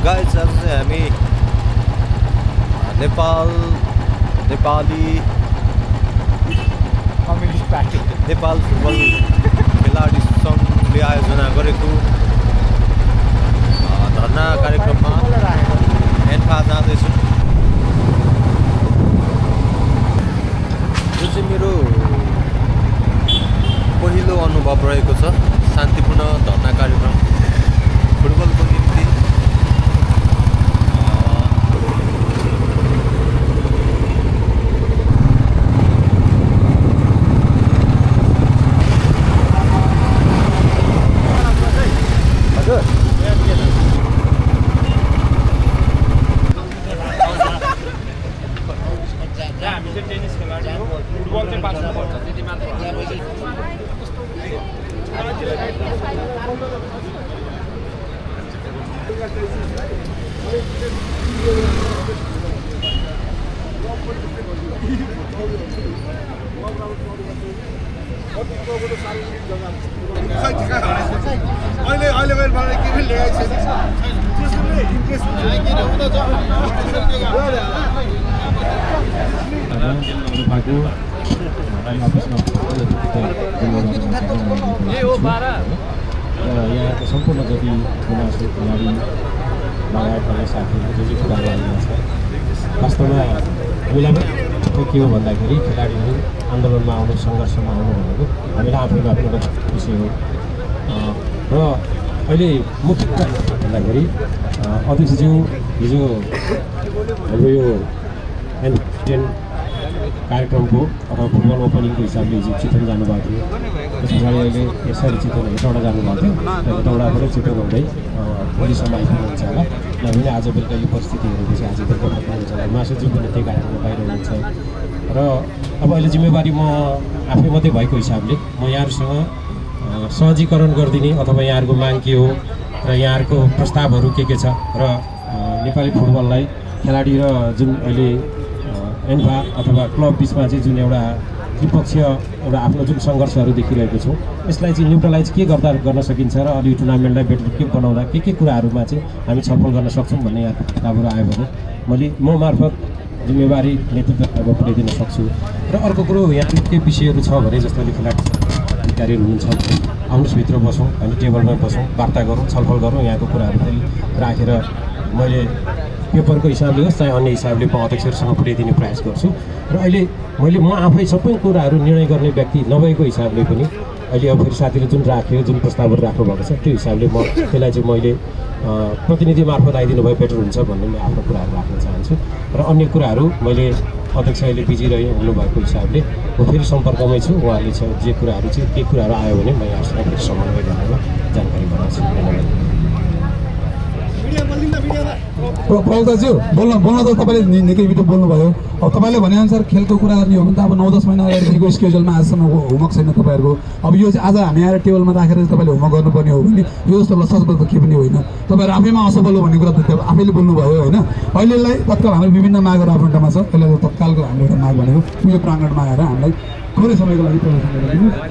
Guys आज चाहिँ हामी Nepali communist party Nepal football खेलाडी सङ्घले आयोजना गरेको धरना कार्यक्रममा एन्फा जाँदैछु। यो चाहिँ मेरो पहिलो अनुभव रहेको छ शान्तिपूर्ण धरना कार्यक्रम फुटबलको निम्ति। यहाँको सम्पूर्ण जति गुनासो खेलाडी लगायतका साथीहरू जो चाहिँ कुराहरू आइरहेको छ वास्तवमा हामीलाई पनि के हो भन्दाखेरि खेलाडीहरू आन्दोलनमा आउनु सङ्घर्षमा आउनु भनेको हामीलाई आफैमा पनि एउटा विषय हो र अहिले मुख्य भन्दाखेरि अध्यक्षज्यू हिजो हाम्रो यो एनएन कार्यक्रमको अथवा फुटबल ओपनिङको हिसाबले हिजो चितवन जानुभएको थियो। त्यस पछाडि अहिले यसरी चितवन हेटौँडा जानुभएको थियो र हेटौँडाबाट चितवन हुँदै भोलिसम्म आइपुग्नुहुन्छ होला। नभए आज बेलुका यो परिस्थिति हेरेपछि आज बेलुका फर्काउनुहुन्छ होला। महासचिव पनि त्यही कार्यक्रममा बाहिर हुनुहुन्छ र अब अहिले जिम्मेवारी म आफै मात्रै भएको हिसाबले म यहाँहरूसँग सहजीकरण गरिदिने अथवा यहाँहरूको माग के हो र यहाँहरूको प्रस्तावहरू के छ र नेपाली फुटबललाई खेलाडी र जुन अहिले एन्फा अथवा क्लब बिचमा चाहिँ जुन एउटा त्रिपक्षीय एउटा आफ्नो जुन सङ्घर्षहरू देखिरहेको छौँ यसलाई चाहिँ न्युट्रलाइज के गर्दा गर्न सकिन्छ र अलि टुर्नामेन्टलाई बेटर के बनाउँदा के कुराहरूमा चाहिँ हामी छलफल गर्न सक्छौँ भन्ने यहाँ किताबहरू आयो भने म मार्फत जिम्मेवारी नेतृत्व पुर्याइदिन सक्छु। र अर्को कुरो यहाँ के विषयहरू छ भने जस्तो खेलाडी अधिकारीहरू हुनुहुन्छ आउनुहोस् भित्र बसौँ हामी टेबलमा बसौँ वार्ता गरौँ छलफल गरौँ यहाँको कुराहरू चाहिँ राखेर मैले पेपरको हिसाबले होस् चाहे अन्य हिसाबले म अध्यक्षहरूसँग पुर्याइदिने प्रयास गर्छु। र अहिले म आफै सबै कुराहरू निर्णय गर्ने व्यक्ति नभएको हिसाबले पनि अहिले अब फेरि साथीले जुन राख्यो जुन प्रस्तावहरू राख्नु भएको छ त्यो हिसाबले म त्यसलाई चाहिँ मैले प्रतिनिधि मार्फत आइदिनु भए बेटर हुन्छ भन्ने म आफ्नो कुराहरू राख्न चाहन्छु। र अन्य कुराहरू मैले अध्यक्ष अहिले बिजी हुनुभएको हिसाबले म फेरि सम्पर्कमै छु। उहाँले जे कुराहरू चाहिँ के कुराहरू आयो भने म यहाँसँग फेरि समन्वय गरेर जानकारी गराउँछु। प्रवक्ताज्यू बोल्न त तपाईँले निकै मिठो बोल्नुभयो। अब तपाईँले भनेअनुसार खेलको कुराहरू हो भने त अब 9-10 महिना अगाडिदेखिको स्केड्युलमा आजसम्म होमवर्क छैन तपाईँहरूको। अब यो चाहिँ आज हामी आएर टेबलमा राखेर तपाईँले होमवर्क गर्नुपर्ने हो भने यो जस्तो लसजबल त के पनि होइन। तपाईँहरू आफैमा असफल हो भन्ने कुरा त आफैले बोल्नुभयो होइन। अहिलेलाई तत्काल हाम्रो विभिन्न मागहरू आफन्टमा छ। यसलाई तत्कालको हाम्रो एउटा माग भनेको यो प्राङ्गणमा आएर हामीलाई थोरै समयको लागि प्रदर्शन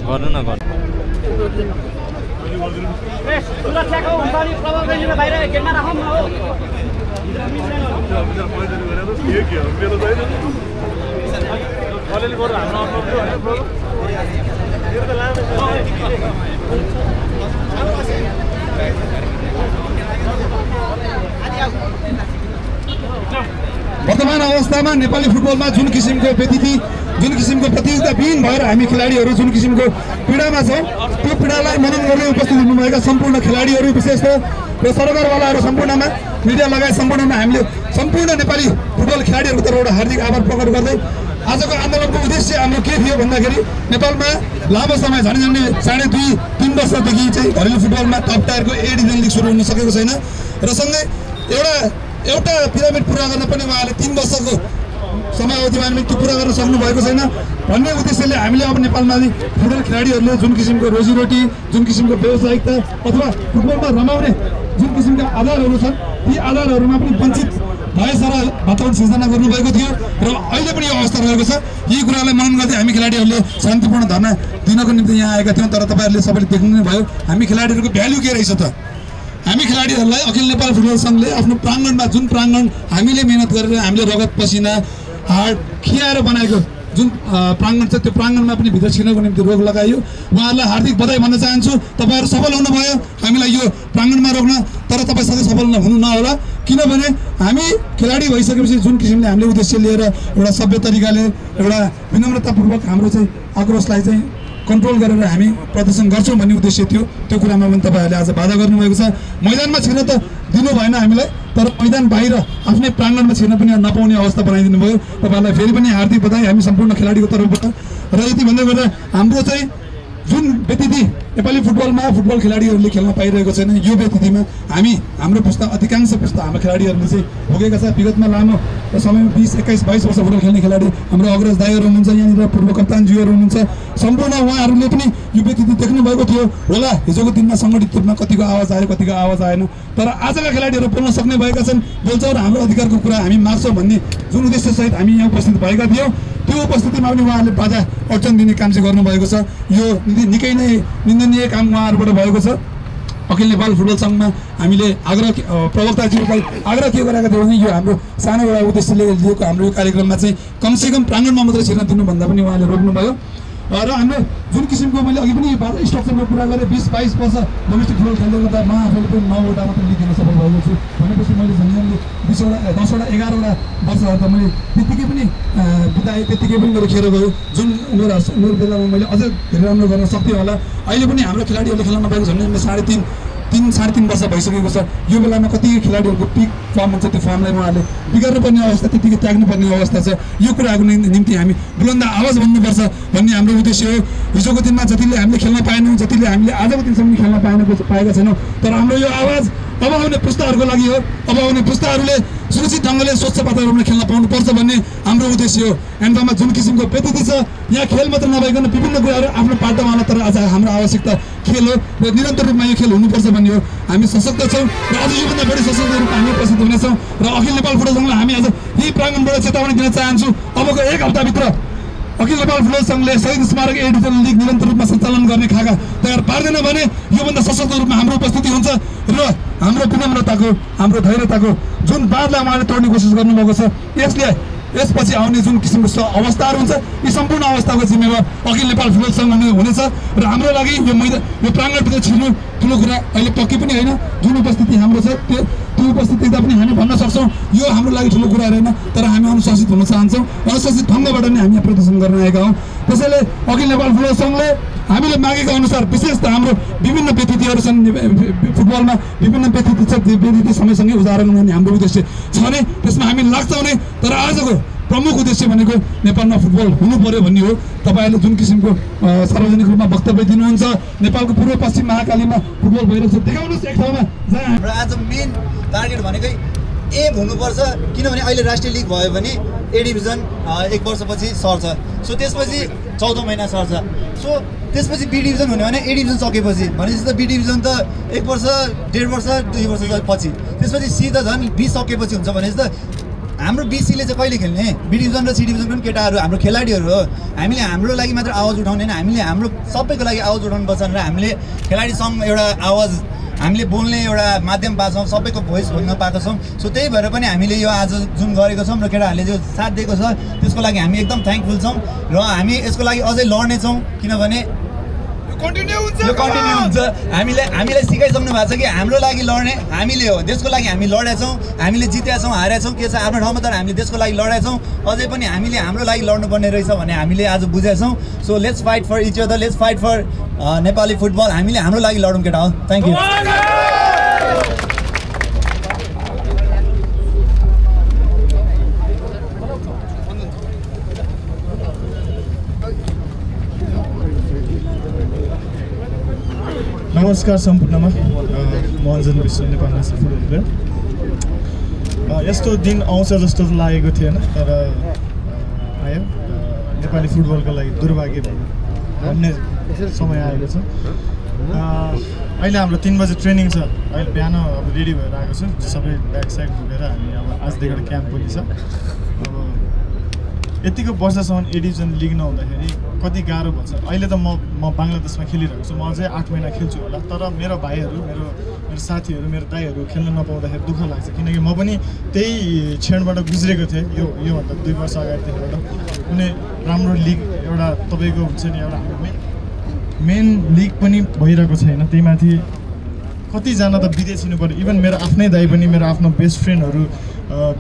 गर्नु न गर्नु सुरक्षाको हुन्छ नि प्रभावकारी बाहिर गेटमा राखौँ न हो वर्तमान अवस्थामा नेपाली फुटबलमा जुन किसिमको प्रतियोगिताविहीन भएर हामी खेलाडीहरू जुन किसिमको पीडामा छौँ त्यो पीडालाई मनन गर्ने उपस्थित हुनुभएका सम्पूर्ण खेलाडीहरू विशेष त र सरकारवालाहरू सम्पूर्णमा मिडिया लगायत सम्पूर्णमा हामीले सम्पूर्ण नेपाली फुटबल खेलाडीहरूको तर्फबाट हार्दिक आभार प्रकट गर्दै आजको आन्दोलनको उद्देश्य हाम्रो के थियो भन्दाखेरि नेपालमा लामो समय झन्डै 2.5-3 वर्षदेखि चाहिँ घरेलु फुटबलमा टप टायरको ए डिभिजन लिग सुरु हुन सकेको छैन र सँगै एउटा पिरामिड पुरा गर्न पनि उहाँले 3 वर्षको समयावधिमा त्यो पुरा गर्न सक्नु भएको छैन भन्ने उद्देश्यले हामीले अब नेपालमा फुटबल खेलाडीहरूले जुन किसिमको रोजीरोटी जुन किसिमको व्यावसायिकता अथवा फुटबलमा रमाउने जुन किसिमका आधारहरू छन् ती आधारहरूमा पनि वञ्चित भएसम्म वातावरण सिर्जना गर्नुभएको थियो र अहिले पनि यो अवस्था रहेको छ। यी कुरालाई मनन गर्दै हामी खेलाडीहरूले शान्तिपूर्ण धरना दिनको निम्ति यहाँ आएका थियौँ। तर तपाईँहरूले सबैले देख्नु नै भयो हामी खेलाडीहरूको भ्याल्यु के रहेछ त। हामी खेलाडीहरूलाई अखिल नेपाल फुटबल सङ्घले आफ्नो प्राङ्गणमा जुन प्राङ्गण हामीले मेहनत गरेर हामीले रगत पसिना हाड खियाएर बनाएको जुन प्राङ्गण छ त्यो प्राङ्गणमा पनि भित्र छिर्नको निम्ति रोक लगाइयो। उहाँहरूलाई हार्दिक बधाई भन्न चाहन्छु। तपाईँहरू सफल हुनुभयो हामीलाई यो प्राङ्गणमा रोक्न, तर तपाईँ सधैँ सफल हुनु नहोला, किनभने हामी खेलाडी भइसकेपछि जुन किसिमले हामीले उद्देश्य लिएर एउटा सभ्य तरिकाले एउटा विनम्रतापूर्वक हाम्रो चाहिँ आक्रोशलाई चाहिँ कन्ट्रोल गरेर हामी प्रदर्शन गर्छौँ भन्ने उद्देश्य थियो। त्यो कुरामा पनि तपाईँहरूले आज बाधा गर्नुभएको छ। मैदानमा छिर्न त दिनु भएन हामीलाई, तर मैदान बाहिर आफ्नै प्राङ्गणमा छिर्न पनि नपाउने अवस्था बनाइदिनु भयो। तपाईँहरूलाई फेरि पनि हार्दिक बधाई हामी सम्पूर्ण खेलाडीको तर्फबाट। र यति भन्दै गर्दा हाम्रो चाहिँ जुन व्यतिथि नेपाली फुटबलमा फुटबल खेलाडीहरूले खेल्न पाइरहेको छैन, यो व्यतिथिमा हाम्रो पुस्ता अधिकांश पुस्ता हाम्रो खेलाडीहरूले चाहिँ भोगेका छ। विगतमा लामो समयमा 20-21-22 वर्ष फुटबल खेल्ने खेलाडी हाम्रो अग्रज दाइहरू हुनुहुन्छ, यहाँनिर पूर्व कप्तानज्यूहरू हुनुहुन्छ, सम्पूर्ण उहाँहरूले पनि यो व्यतिथि देख्नुभएको थियो होला। हिजोको दिनमा सङ्गठित रूपमा कतिको आवाज आयो कतिको आवाज आएन, तर आजका खेलाडीहरू बोल्न सक्ने भएका छन्। बोल्छौँ र हाम्रो अधिकारको कुरा हामी माग्छौँ भन्ने जुन उद्देश्यसहित हामी यहाँ उपस्थित भएका थियौँ, त्यो उपस्थितिमा पनि उहाँहरूले बाधा अडचन दिने काम चाहिँ गर्नुभएको छ। यो निकै नै निन्दनीय काम उहाँहरूबाट भएको छ। अखिल नेपाल फुटबल सङ्घमा हामीले प्रवक्ताज्यूलाई आग्रह के गरेका थियौँ भने यो हाम्रो सानो एउटा उद्देश्यले लिएको हाम्रो यो कार्यक्रममा चाहिँ कमसेकम प्राङ्गणमा मात्रै छिर्न दिनुभन्दा पनि उहाँले रोक्नुभयो। र हाम्रो जुन किसिमको मैले अघि पनि बाजा स्ट्रक्चरको कुरा गरेँ, 20-22 वर्ष डोमेस्टिक फुटबल खेल्दै गर्दा म आफैले पनि 9वटा मात्रै लिग खेल्न सफल भएको छु भनेपछि मैले झन्डै 10वटा 11वटा वर्षहरू त मैले त्यत्तिकै पनि बिताएँ, त्यत्तिकै पनि मेरो खेर गयो। जुन उमेर बेलामा मैले अझ धेरै राम्रो गर्न सक्थेँ होला। अहिले पनि हाम्रो खेलाडीहरूले खेल्न नपाएको झन्डै 3.5 वर्ष भइसकेको छ। यो बेलामा कति खेलाडीहरूको पिक फर्म हुन्छ, त्यो फर्मलाई उहाँहरूले बिगार्नुपर्ने अवस्था, त्यतिकै त्याग्नुपर्ने अवस्था छ। यो कुराको निम्ति हामी बुलन्द आवाज भन्नुपर्छ भन्ने हाम्रो उद्देश्य हो। हिजोको दिनमा जतिले हामीले खेल्न पाएनौँ, जतिले हामीले आजको दिनसम्म खेल्न पाएका छैनौँ, तर हाम्रो यो आवाज अब आउने पुस्ताहरूको लागि हो। अब आउने पुस्ताहरूले सुरक्षित ढङ्गले स्वच्छ वातावरणमा खेल्न पाउनुपर्छ भन्ने हाम्रो उद्देश्य हो। एन्डमा जुन किसिमको व्यतिथि छ, यहाँ खेल मात्र नभइकन विभिन्न कुराहरू आफ्नो पाटोमा आउन, तर आज हाम्रो आवश्यकता खेल हो र निरन्तर रूपमा यो खेल हुनुपर्छ भन्ने हो। हामी सशक्त छौँ र अझ योभन्दा बढी सशक्त रूपमा हामी उपस्थित हुनेछौँ। र अखिल नेपाल फुटबल सङ्घलाई हामी आज यही प्राङ्गणबाट चेतावनी दिन चाहन्छु। अबको 1 हप्ताभित्र अखिल नेपाल फुटबल सङ्घले शहीद स्मारक ए डिभिजन लिग निरन्तर रूपमा सञ्चालन गर्ने खाका तयार पार्दैन भने योभन्दा सशक्त रूपमा हाम्रो उपस्थिति हुन्छ र हाम्रो विनम्रताको, हाम्रो धैर्यताको जुन बाँधलाई उहाँले तोड्ने कोसिस गर्नुभएको छ, यसपछि आउने जुन किसिमको अवस्थाहरू हुन्छ, यी सम्पूर्ण अवस्थाको जिम्मेवार अखिल नेपाल फुटबल सङ्घ हुनेछ। र हाम्रो लागि यो प्राङ्गणभित्र छिर्नु ठुलो कुरा अहिले पक्कै पनि होइन। जुन उपस्थिति हाम्रो छ त्यो उपस्थितिमा पनि हामी भन्न सक्छौँ यो हाम्रो लागि ठुलो कुरा रहेन, तर हामी अनुशासित हुन चाहन्छौँ। अनुशासित ढङ्गबाट नै हामी यहाँ प्रदर्शन गर्न आएका हौँ। त्यसैले अखिल नेपाल फुटबल सङ्घले हामीले मागेको अनुसार विशेष त हाम्रो विभिन्न व्यतिथिहरू छन् फुटबलमा, विभिन्न व्यतिथि छ, व्यतिथि समयसँगै उदाहरण गर्ने हाम्रो उद्देश्य छ भने त्यसमा हामी लाग्छौँ नै। तर आजको प्रमुख उद्देश्य भनेको नेपालमा फुटबल हुनु पर्यो भन्ने हो। तपाईँहरूले जुन किसिमको सार्वजनिक रूपमा वक्तव्य दिनुहुन्छ, नेपालको पूर्व पश्चिम महाकालीमा फुटबल भइरहेको छ, देखाउनुहोस् एक ठाउँमा जहाँ हाम्रो आज मेन टार्गेट भनेकै एम हुनुपर्छ। किनभने अहिले राष्ट्रिय लिग भयो भने ए डिभिजन 1 वर्षपछि सर्छ, सो त्यसपछि 14 महिना सर्छ। सो त्यसपछि बी डिभिजन हुने भने ए डिभिजन सकेपछि भनेपछि त बी डिभिजन त 1 वर्ष 1.5 वर्ष 2 वर्ष पछि, त्यसपछि सी त झन् बी सकेपछि हुन्छ भनेपछि त हाम्रो BC-ले चाहिँ कहिले खेल्ने? B डिभिजन र C डिभिजनको पनि केटाहरू हाम्रो खेलाडीहरू हो। हामीले हाम्रो लागि मात्र आवाज उठाउने हैन, हामीले हाम्रो सबैको लागि आवाज उठाउनु पर्छ र हामीले खेलाडी सङ्घ एउटा आवाज हामीले बोल्ने एउटा माध्यम पाएको छौँ, सबैको भोइस भन्न पाएको छौँ। सो त्यही भएर पनि हामीले यो आज जुन गरेको छौँ र केटाहरूले जो साथ दिएको छ त्यसको लागि हामी एकदम थ्याङ्कफुल छौँ र हामी यसको लागि अझै लड्नेछौँ, किनभने यो कन्टिन्यू हुन्छ। हामीलाई सिकाइसक्नु भएको छ कि हाम्रो लागि लड्ने हामीले हो, देशको लागि हामी लडेका छौँ, हामीले जितेका छौँ, हारेका छौँ, के छ आफ्नो ठाउँमा तर हामीले देशको लागि लडेका छौँ। अझै पनि हामीले हाम्रो लागि लड्नुपर्ने रहेछ भन्ने हामीले आज बुझेका छौँ। So let's fight for each other, let's fight for Nepali football. हामीले हाम्रो लागि लडौँ केटा हो। Thank you. नमस्कार सम्पूर्णमा, म अञ्जन विश्व नेपाल नेसनल फुटबल प्लेयर। यस्तो दिन आउँछ जस्तो लागेको थिएन, तर आयो। नेपाली फुटबलको लागि दुर्भाग्य भन्ने समय आएको छ। अहिले हाम्रो 3 बजे ट्रेनिङ छ। अहिले बिहान अब रेडी भएर आएको छु, सबै ब्याग स्याग बोकेर हामी अब आजदेखि क्याम्प पनि छ। अब यतिको वर्षसम्म ए डिभिजन लिग नहुँदाखेरि कति गाह्रो भन्छ। अहिले त म बङ्गलादेशमा खेलिरहेको छु, म अझै 8 महिना खेल्छु होला, तर मेरो भाइहरू, मेरो साथीहरू, मेरो दाइहरू खेल्न नपाउँदाखेरि दुःख लाग्छ, किनकि म पनि त्यही क्षणबाट गुज्रेको थिएँ। योभन्दा 2 वर्ष अगाडिदेखिबाट कुनै राम्रो लिग एउटा तपाईँको हुन्छ नि, एउटा हाम्रो मेन लिग पनि भइरहेको छैन। त्यही माथि कतिजना त विदेशिनु पऱ्यो। इभन मेरो आफ्नै दाइ पनि, मेरो आफ्नो बेस्ट फ्रेन्डहरू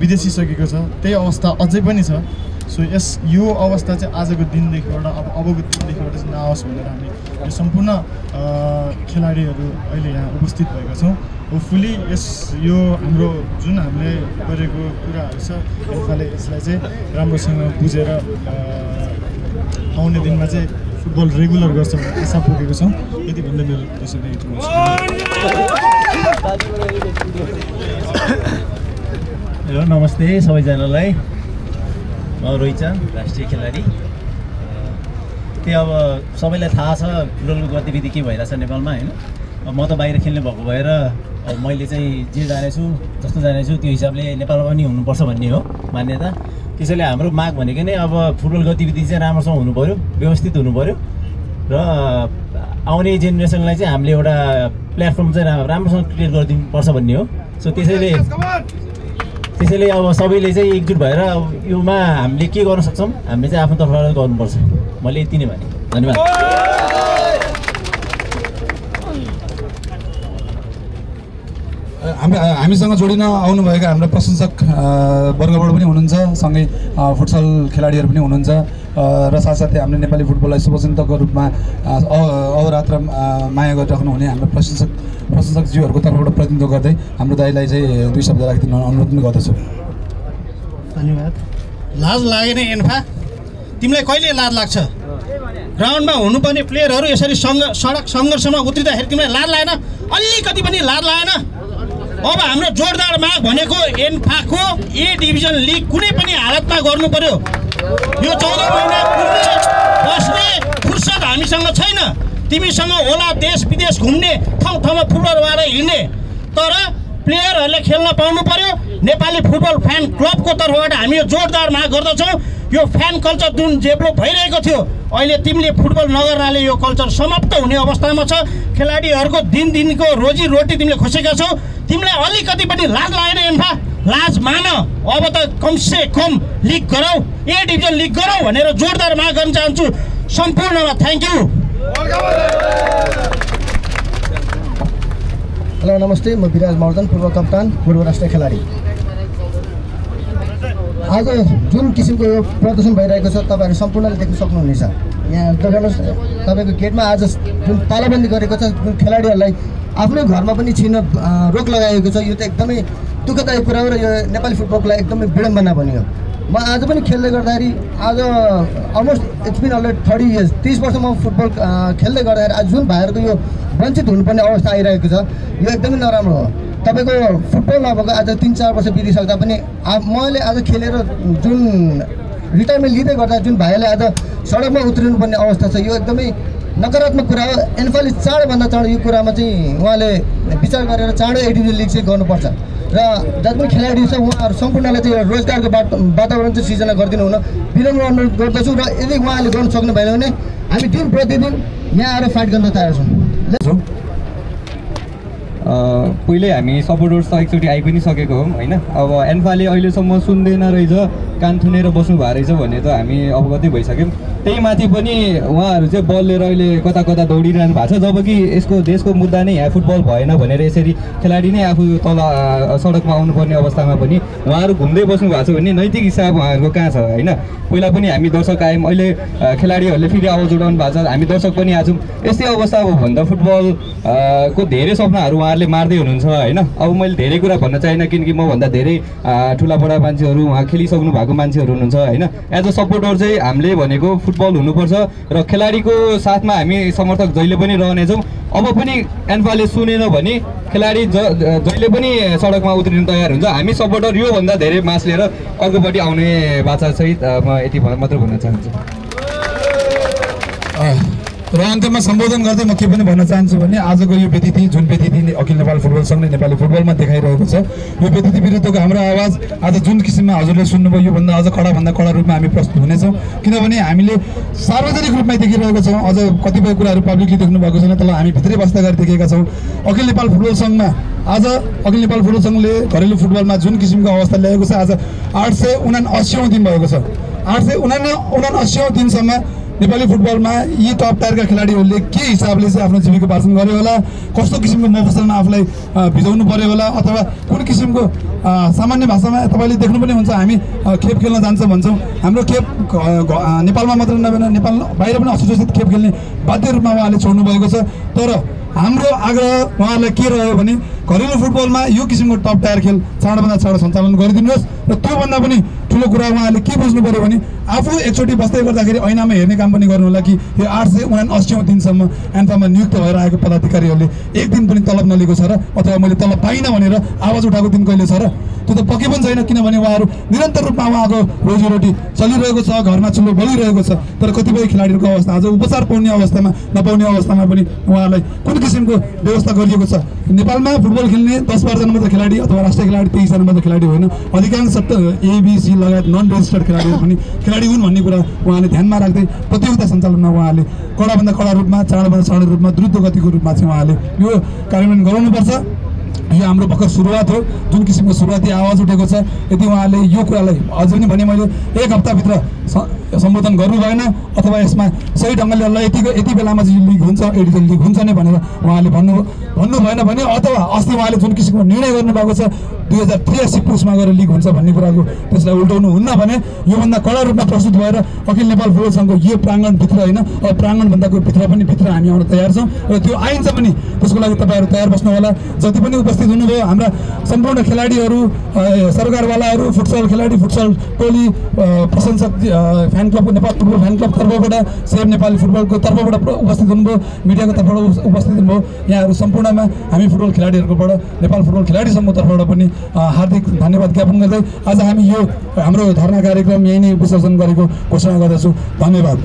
विदेशी सकेको छ। त्यही अवस्था अझै पनि छ। सो यो अवस्था चाहिँ आजको दिनदेखिबाट अबको दिनदेखिबाट चाहिँ नआओस् भनेर हामी यो सम्पूर्ण खेलाडीहरू अहिले यहाँ उपस्थित भएका छौँ। होपफुली यो हाम्रो जुन हामीले गरेको कुराहरू छ यसले यसलाई चाहिँ राम्रोसँग बुझेर आउने दिनमा चाहिँ फुटबल रेगुलर गर्छ भन्ने आशा पुगेको छौँ। यति भन्दै मेरो हेलो, नमस्ते सबैजनालाई। म रोहित चाँद, राष्ट्रिय खेलाडी। त्यही अब सबैलाई थाहा छ फुटबलको गतिविधि के भइरहेछ नेपालमा होइन। अब म त बाहिर खेल्ने भएको भएर अब मैले चाहिँ जे जानेछु, जस्तो जानेछु त्यो हिसाबले नेपालमा पनि हुनुपर्छ भन्ने हो मान्यता। त्यसैले हाम्रो माग भनेको नै अब फुटबल गतिविधि चाहिँ राम्रोसँग हुनु पऱ्यो, व्यवस्थित हुनु पऱ्यो र आउने जेनेरेसनलाई चाहिँ हामीले एउटा प्लेटफर्म चाहिँ राम्रोसँग क्रिएट गरिदिनुपर्छ भन्ने हो। सो त्यसैले अब सबैले चाहिँ एकजुट भएर योमा हामीले के गर्न सक्छौँ, हामीले चाहिँ आफ्नो तर्फबाट गर्नुपर्छ। मैले यति नै भने, धन्यवाद। हामीसँग जोडिन आउनुभएका हाम्रो प्रशंसक वर्गबाट पनि हुनुहुन्छ, सँगै फुटसल खेलाडीहरू पनि हुनुहुन्छ र साथसाथै हामीले नेपाली फुटबललाई शुभचिन्तकको रूपमा अहोरात्र माया गरिराख्नु हुने हाम्रो प्रशंसकज्यूहरूको तर्फबाट प्रतिनिधित्व गर्दै हाम्रो दाइलाई चाहिँ 2 शब्द राखिदिन अनुरोध पनि गर्दछु। धन्यवाद। लाज लागेन एन्फा? तिमीलाई कहिले लाज लाग्छ? ग्राउन्डमा हुनुपर्ने प्लेयरहरू यसरी सडक सङ्घर्षमा उत्रिँदाखेरि तिमीलाई लाज लागेन? अलिकति पनि लाज लागेन? अब हाम्रो जोरदार माग भनेको एन्फाको ए डिभिजन लिग कुनै पनि हालतमा गर्नु पर्यो। यो 14 महिना बस्ने फुर्सद हामीसँग छैन। तिमीसँग होला देश विदेश घुम्ने, ठाउँ ठाउँमा फुटबल भएर हिँड्ने, तर प्लेयरहरूले खेल्न पाउनु पर्यो। नेपाली फुटबल फ्यान क्लबको तर्फबाट हामी यो जोरदार माग गर्दछौँ। यो फ्यान कल्चर जुन डेभलप भइरहेको थियो, अहिले तिमीले फुटबल नगर्नाले यो कल्चर समाप्त हुने अवस्थामा छ। खेलाडीहरूको दिनको रोजीरोटी तिमीले खोसेका छौ। तिमीलाई अलिकति पनि लाज लागेन एन्फा? लाज मान। अब त कमसे कम लिग गरौ, ए डिभिजन लिग गरौ भनेर जोरदार माग गर्न चाहन्छु सम्पूर्णमा। Thank you. हेलो, नमस्ते। म विराज मर्दन, पूर्व कप्तान, पूर्व राष्ट्रिय खेलाडी। आज जुन किसिमको यो प्रदर्शन भइरहेको छ तपाईँहरू सम्पूर्णले देख्न सक्नुहुनेछ। यहाँ देखाउनुहोस्, तपाईँको गेटमा आज जुन तालाबन्दी गरेको छ, जुन खेलाडीहरूलाई आफ्नै घरमा पनि छिर्न रोक लगाएको छ, यो त एकदमै दुःखदायक कुरा हो र यो नेपाली फुटबलको लागि एकदमै विडम्बना बन्यो। म आज पनि खेल्दै गर्दाखेरि आज almost it's been already 30 years, 30 वर्ष म फुटबल खेल्दै गर्दाखेरि आज जुन भाइहरूको यो वञ्चित हुनुपर्ने अवस्था आइरहेको छ, यो एकदमै नराम्रो हो। तपाईँको फुटबल नभएको आज 3-4 वर्ष बितिसक्दा पनि मैले आज खेलेर जुन रिटायरमेन्ट लिँदै गर्दा जुन भाइहरूले आज सडकमा उत्रिनुपर्ने अवस्था छ, यो एकदमै नकारात्मक कुरा हो। एन्फाले चाँडोभन्दा चाँडो यो कुरामा चाहिँ उहाँले विचार गरेर चाँडो ए डिभिजन लिग चाहिँ गर्नुपर्छ। र जति पनि खेलाडी छ उहाँहरू सम्पूर्णलाई चाहिँ रोजगारको वातावरण चाहिँ सिर्जना गरिदिनु हुन विनम्र अनुरोध गर्दछु र यदि उहाँले गर्न सक्नु भएन भने हामी दिन प्रतिदिन यहाँ आएर फाइट गर्न तयार छौँ। पहिले हामी सपोर्टर्स त एकचोटि आइ पनि सकेको हौँ होइन। अब एन्फाले अहिलेसम्म सुन्दैन रहेछ, कान थुनेर बस्नु भएको रहेछ भन्ने त हामी अवगतै भइसक्यौँ। त्यही माथि पनि उहाँहरू चाहिँ बल लिएर अहिले कता कता दौडिरहनु भएको छ, जबकि यसको देशको मुद्दा नै यहाँ फुटबल भएन भनेर यसरी खेलाडी नै आफू तल सडकमा आउनुपर्ने अवस्थामा पनि उहाँहरू घुम्दै बस्नु भएको छ भने नैतिक हिसाब उहाँहरूको कहाँ छ होइन। पहिला पनि हामी दर्शक आयौँ, अहिले खेलाडीहरूले फेरि आवाज उठाउनु भएको छ, हामी दर्शक पनि आछौँ। यस्तै अवस्था हो भन्दा फुटबल को धेरै सपनाहरू उहाँहरूले मार्दै हुनुहुन्छ होइन। अब मैले धेरै कुरा भन्न चाहिनँ किनकि मभन्दा धेरै ठुला बडा मान्छेहरू उहाँ खेलिसक्नु भएको मान्छेहरू हुनुहुन्छ होइन। एज अ सपोर्टर चाहिँ हामीले भनेको फुटबल हुनुपर्छ र खेलाडीको साथमा हामी समर्थक जहिले पनि रहनेछौँ। अब पनि एन्फाले सुनेन भने खेलाडी जहिले पनि सडकमा उत्रिन तयार हुन्छ। हामी सपोर्टर योभन्दा धेरै मास लिएर अर्कोपट्टि आउने बाचासहित म यति मात्र भन्न चाहन्छु। र अन्त्यमा सम्बोधन गर्दै म के पनि भन्न चाहन्छु भने आजको यो व्यतिथि जुन व्यतिथि अखिल नेपाल फुटबल सङ्घले नेपाली फुटबलमा देखाइरहेको छ, यो व्यतिथि विरुद्धको हाम्रो आवाज आज जुन किसिममा हजुरले सुन्नुभयो योभन्दा अझ कडाभन्दा कडा रूपमा हामी प्रस्तुत हुनेछौँ। किनभने हामीले सार्वजनिक रूपमा देखिरहेको छौँ, अझ कतिपय कुराहरू पब्लिकली देख्नु भएको छैन, तर हामी भित्रै बस्दा गरी देखेका छौँ। अखिल नेपाल फुटबल सङ्घमा आज अखिल नेपाल फुटबल सङ्घले घरेलु फुटबलमा जुन किसिमको अवस्था ल्याएको छ, आज 879औं दिन भएको छ। 879औं दिनसम्म नेपाली फुटबलमा यी टप टायरका खेलाडीहरूले के हिसाबले चाहिँ आफ्नो जीविकोपार्जन गर्यो होला, कस्तो किसिमको मफसलमा आफूलाई भिजाउनु पर्यो होला, अथवा कुन किसिमको सामान्य भाषामा तपाईँले देख्नु पनि हुन्छ हामी खेप खेल्न जान्छौँ भन्छौँ। हाम्रो खेप नेपालमा मात्र नभएर नेपाल बाहिर पनि असोसिएसन खेप खेल्ने बाध्य रूपमा उहाँले छोड्नु भएको छ। तर हाम्रो आग्रह उहाँहरूलाई के रह्यो भने घरेलु फुटबलमा यो किसिमको टप टायर खेल चाँडोभन्दा चाँडो सञ्चालन गरिदिनुहोस्। र त्योभन्दा पनि ठुलो कुरा उहाँहरूले के बुझ्नु पऱ्यो भने आफू एकचोटि बस्दै गर्दाखेरि ऐनामा हेर्ने काम पनि गर्नु होला कि यो 879औं दिनसम्म एन्फामा नियुक्त भएर आएको पदाधिकारीहरूले एक दिन पनि तलब नलिएको छ र अथवा मैले तलब पाइनँ भनेर आवाज उठाएको दिन कहिले छ र? त्यो त पक्कै पनि छैन। किनभने उहाँहरू निरन्तर रूपमा उहाँको रोजीरोटी चलिरहेको छ, घरमा चुलो बलिरहेको छ। तर कतिपय खेलाडीहरूको अवस्था आज उपचार पाउने अवस्थामा नपाउने अवस्थामा पनि उहाँहरूलाई कुन किसिमको व्यवस्था गरिएको छ? नेपालमा फुटबल खेल्ने 10-12 जना मात्र खेलाडी अथवा राष्ट्रिय खेलाडी 23 जना मात्र खेलाडी होइन, अधिकांश ABC लगायत नन रेजिस्टर्ड खेलाडीहरू पनि खेलाडी हुन् भन्ने कुरा उहाँले ध्यानमा राख्दै प्रतियोगिता सञ्चालनमा उहाँले कडाभन्दा कडा रूपमा चाँडोभन्दा चाँडो रूपमा द्रुत गतिको रूपमा चाहिँ उहाँले यो कार्यान्वयन गराउनुपर्छ। यो हाम्रो भर्खर सुरुवात हो, जुन किसिमको सुरुवाती आवाज उठेको छ। यदि उहाँले यो कुरालाई अझ पनि भने मैले एक हप्ताभित्र सम्बोधन गर्नु भएन अथवा यसमा सही ढङ्गले ल यति बेलामा चाहिँ लिग हुन्छ, एडिसन लिग हुन्छ नै भनेर उहाँले भन्नु भएन भने अथवा अस्ति उहाँले जुन किसिमको निर्णय गर्नुभएको छ 2083 पुसमा गएर लिग हुन्छ भन्ने कुराको त्यसलाई उल्टाउनु हुन्न भने योभन्दा कडा रूपमा प्रस्तुत भएर अखिल नेपाल फुटबल सङ्घको यो प्राङ्गणभित्र होइन, अब प्राङ्गणभन्दाको भित्र पनि भित्र हामी आउन तयार छौँ र त्यो आइन्छ पनि। त्यसको लागि तपाईँहरू तयार बस्नु होला। जति पनि उपस्थित हुनुभयो हाम्रा सम्पूर्ण खेलाडीहरू, सरकारवालाहरू, फुटसल खेलाडी, फुटसल टोली, प्रशंसक fan club, Nepal football fan club तर्फबाट, सेभ नेपाली फुटबलको तर्फबाट उपस्थित हुनुभयो, मिडियाको तर्फबाट उपस्थित हुनुभयो। यहाँहरू सम्पूर्णमा हामी फुटबल खेलाडीहरूकोबाट, नेपाल फुटबल खेलाडी सङ्घको तर्फबाट पनि हार्दिक धन्यवाद ज्ञापन गर्दै आज हामी यो हाम्रो धरना कार्यक्रम यही नै विसर्जन गरेको घोषणा गर्दछु। धन्यवाद।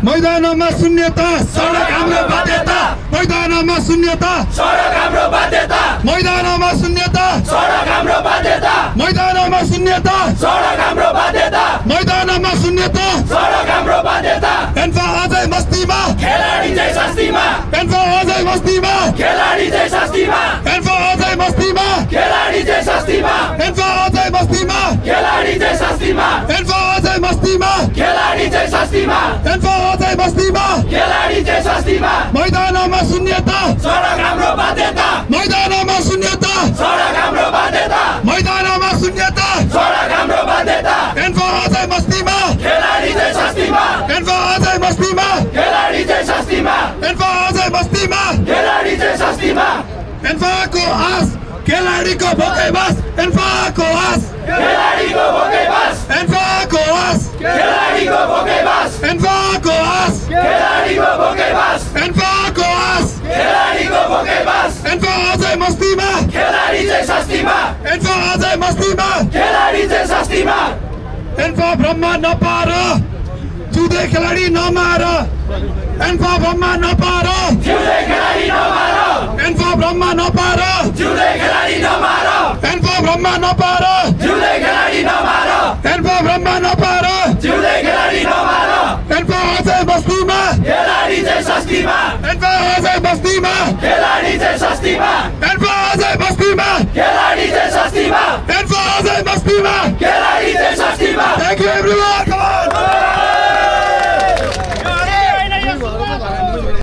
मैदानमा शून्यता, सडक हाम्रो बाध्यता। मैदानमा शून्यता, सडक हाम्रो बाध्यता। मैदानमा शून्यता, सडक हाम्रो बाध्यता। मैदानमा शून्यता, सडक हाम्रो बाध्यता। मैदानमा शून्यता, सडक हाम्रो बाध्यता। एन्फा अझै मस्तीमा, खेलाडी चाहिँ शास्तिमा। एन्फा अझै मस्तीमा, खेलाडी चाहिँ शास्तिमा। एन्फा अझै मस्तीमा, खेलाडी चाहिँ शास्तिमा। एन्फा अझै मस्तीमा, खेलाडी चाहिँ शास्तिमा। एन्फा अझै मस्तीमा, खेलाडी चाहिँ शास्तिमा। एन्फा अझै मस्तीमा, खेलाडी चाहिँ शास्तिमा। मैदानमा शून्यता, सडक हाम्रो बाध्यता। मैदानमा शून्यता, सडक हाम्रो बाध्यता। मैदानमा शून्यता, सडक हाम्रो बाध्यता। एन्फा अझै मस्तीमा, खेलाडी चाहिँ शास्तिमा। एन्फा अझै मस्तीमा, खेलाडी चाहिँ शास्तिमा। एन्फा अझै मस्तीमा, खेलाडी चाहिँ शास्तिमा। एन्फाको आस, खेलाडीको भोकै बस। एन्फाको आस, खेलाडीको भोकै बस। एन्फाको आस, खेलाडीको भोकै बस। एन्फाको आस, खेलाडीको भोकै बस। एन्फाको आस, खेलाडीको भोकै बस। एन्फा अझै मस्तीमा, खेलाडी चाहिँ शास्तिमा। एन्फा अझै मस्तीमा, खेलाडी चाहिँ शास्तिमा। एन्फा ब्रह्म नपार जिउँदै खेलाडी नमार एन्फा ब्रह्मा नपार जिउँदै खेलाडी नमार एन्फा ब्रह्मा नपार जिउँदै खेलाडी नमार एन्फा ब्रह्मा नपार जिउँदै खेलाडी नमार एन्फा ब्रह्मा नपार जिउँदै खेलाडी नमार एन्फा अझै बस्तीमा खेलाडी चाहिँ सस्तीमा एन्फा अझै बस्तीमा खेलाडी चाहिँ सस्तीमा एन्फा अझै बस्तीमा खेलाडी चाहिँ सस्तीमा एन्फा अझै बस्तीमा खेलाडी चाहिँ सस्तीमा थ्यांक यू एभ्रीवन